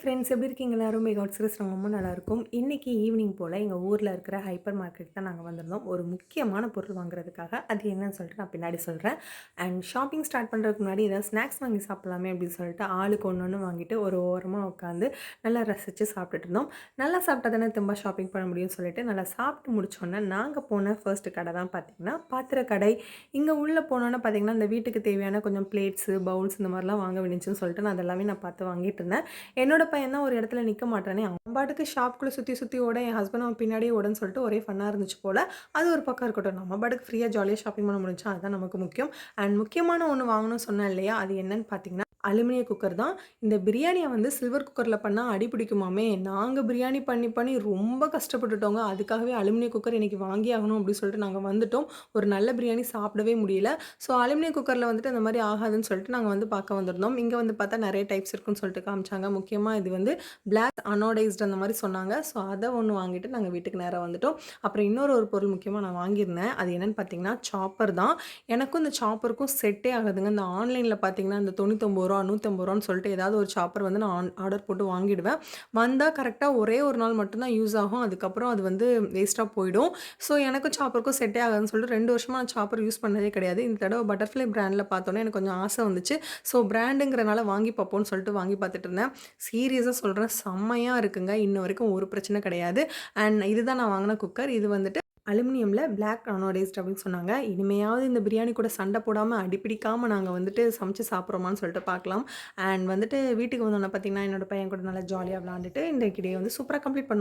Friends எப்படி இருக்கீங்க எல்லாரும்? காட் சீரிஸ் நாங்கள் ரொம்ப நல்லாயிருக்கும். இன்றைக்கி ஈவினிங் போல் எங்கள் ஊரில் இருக்கிற ஹைப்பர் மார்க்கெட் தான் நாங்கள் வந்திருந்தோம் ஒரு முக்கியமான பொருள் வாங்குறதுக்காக. அது என்னன்னு சொல்லிட்டு நான் பின்னாடி சொல்கிறேன். அண்ட் ஷாப்பிங் ஸ்டார்ட் பண்ணுறதுக்கு முன்னாடி ஏதாவது ஸ்நாக்ஸ் வாங்கி சாப்பிட்லாமே அப்படின்னு சொல்லிட்டு ஆளுக்கு ஒன்று ஒன்று வாங்கிட்டு ஒரு ஓரமாக உட்காந்து நல்லா ரசித்து சாப்பிட்டுட்டு இருந்தோம். நல்லா சாப்பிட்டா தானே திரும்ப ஷாப்பிங் பண்ண முடியும்னு சொல்லிட்டு நல்லா சாப்பிட்டு முடிச்சோன்னே நாங்கள் போன ஃபர்ஸ்ட்டு கடை தான் பார்த்திங்கன்னா பாத்திர கடை. இங்கே உள்ளே போனோன்னே பார்த்திங்கன்னா இந்த வீட்டுக்கு தேவையான கொஞ்சம் பிளேட்ஸு பவுல்ஸ் இந்த மாதிரிலாம் வாங்க வேண்டிச்சுன்னு சொல்லிட்டு நான் அதெல்லாமே நான் பார்த்து வாங்கிட்டு இருந்தேன். என்னோட பையன் தான் ஒரு இடத்துல நிற்க மாட்டானே, அவன் பாட்டுக்கு ஷாப்புக்குள்ளே சுற்றி சுற்றி ஓட, என் ஹஸ்பண்ட் அவன் பின்னாடியே ஓடன்னு சொல்லிட்டு ஒரே ஃபன்னாக இருந்துச்சு போல். அது ஒரு பக்கம் இருக்கட்டும், நம்ம பாட்டுக்கு ஃப்ரீயாக ஜாலியாக ஷாப்பிங் பண்ண முடிஞ்சா அதுதான் நமக்கு முக்கியம். அண்ட் முக்கியமான ஒன்று வாங்கணும்னு சொன்னேன் இல்லையா, அது என்னன்னு பார்த்தீங்கன்னா அலுமினிய குக்கர் தான். இந்த பிரியாணியை வந்து சில்வர் குக்கரில் பண்ணால் அடி பிடிக்குமாமே. நாங்கள் பிரியாணி பண்ணி பண்ணி ரொம்ப கஷ்டப்பட்டுட்டோங்க. அதுக்காகவே அலுமினிய குக்கர் இன்றைக்கி வாங்கி ஆகணும் அப்படின்னு சொல்லிட்டு நாங்கள் வந்துட்டோம். ஒரு நல்ல பிரியாணி சாப்பிடவே முடியல. ஸோ அலுமினிய குக்கரில் வந்துட்டு அந்த மாதிரி ஆகாதுன்னு சொல்லிட்டு நாங்கள் வந்து பார்க்க வந்திருந்தோம். இங்கே வந்து பார்த்தா நிறைய டைப்ஸ் இருக்குன்னு சொல்லிட்டு காமிச்சாங்க. முக்கியமாக இது வந்து பிளாக் அனோடைஸ்டு அந்த மாதிரி சொன்னாங்க. ஸோ அதை ஒன்று வாங்கிட்டு நாங்கள் வீட்டுக்கு நேராக வந்துட்டோம். அப்புறம் ஒரு பொருள் முக்கியமாக நான் வாங்கியிருந்தேன். அது என்னென்னு பார்த்தீங்கன்னா சாப்பர் தான். எனக்கும் இந்த சாப்பருக்கும் செட்டே ஆகுதுங்க. இந்த ஆன்லைனில் பார்த்தீங்கன்னா இந்த 99 ரூபா 150 ரூபான்னு சொல்லிட்டு ஏதாவது ஒரு சாப்பர் வந்து நான் ஆர்டர் போட்டு வாங்கிடுவேன். வந்தால் கரெக்டாக ஒரே ஒரு நாள் மட்டும்தான் யூஸ் ஆகும். அதுக்கப்புறம் அது வந்து வேஸ்ட்டாக போயிடும். ஸோ எனக்கும் சாப்பருக்கும் செட்டே ஆகாதுன்னு சொல்லிட்டு 2 வருஷமாக நான் சாப்பர் யூஸ் பண்ணதே கிடையாது. இந்த தடவை பட்டர்ஃப்ளை பிராண்டில் பார்த்தோன்னே எனக்கு கொஞ்சம் ஆசை வந்துச்சு. ஸோ பிராண்டுங்கிறனால வாங்கி பார்ப்போம்னு சொல்லிட்டு வாங்கி பார்த்துட்டு இருந்தேன். சீரியஸாக சொல்கிறேன், செம்மையாக இருக்குங்க. இன்ன வரைக்கும் ஒரு பிரச்சனை கிடையாது. அண்ட் இதுதான் நான் வாங்கின குக்கர். இது வந்துட்டு அலுமினியமில் பிளாக் அனோடைஸ்ட் அப்படின்னு சொன்னாங்க. இனிமையாவது இந்த பிரியாணி கூட சண்டை போடாமல் அடிப்பிடிக்காமல் நாங்கள் வந்துட்டு சமைச்சு சாப்பிட்றோமான்னு சொல்லிட்டு பார்க்கலாம். அண்ட் வந்துட்டு வீட்டுக்கு வந்தோன்னே பார்த்தீங்கன்னா என்னோட பையன் கூட நல்லா ஜாலியாக விளாண்டுட்டு இன்றைக்கு டே வந்து சூப்பராக கம்ப்ளீட் பண்ணோம்.